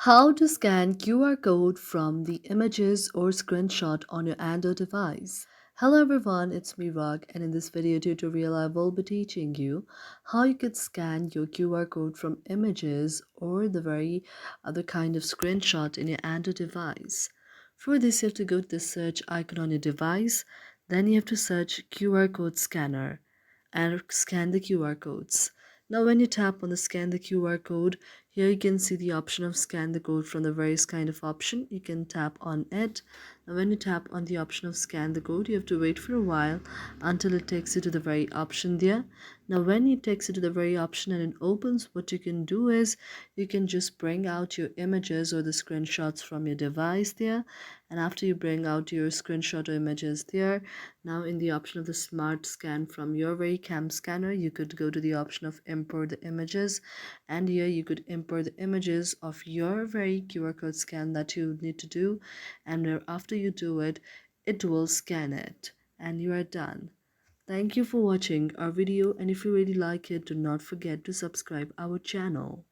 How to scan QR code from the images or screenshot on your Android device. Hello everyone, it's me Rag, and in this video tutorial I will be teaching you how you could scan your QR code from images or the very other kind of screenshot in your Android device. For this you have to go to the search icon on your device, then you have to search QR code scanner and scan the QR codes. Now when you tap on the scan the QR code, here you can see the option of scan the code from the various kind of option. You can tap on it. Now when you tap on the option of scan the code, you have to wait for a while until it takes you to the very option there. Now when it takes you to the very option and it opens, what you can do is you can just bring out your images or the screenshots from your device there. And after you bring out your screenshot or images there, now in the option of the smart scan from your very cam scanner, you could go to the option of import the images, and here you could import the images of your very QR code scan that you need to do, and after you do it, it will scan it and you are done. Thank you for watching our video, and if you really like it, do not forget to subscribe our channel.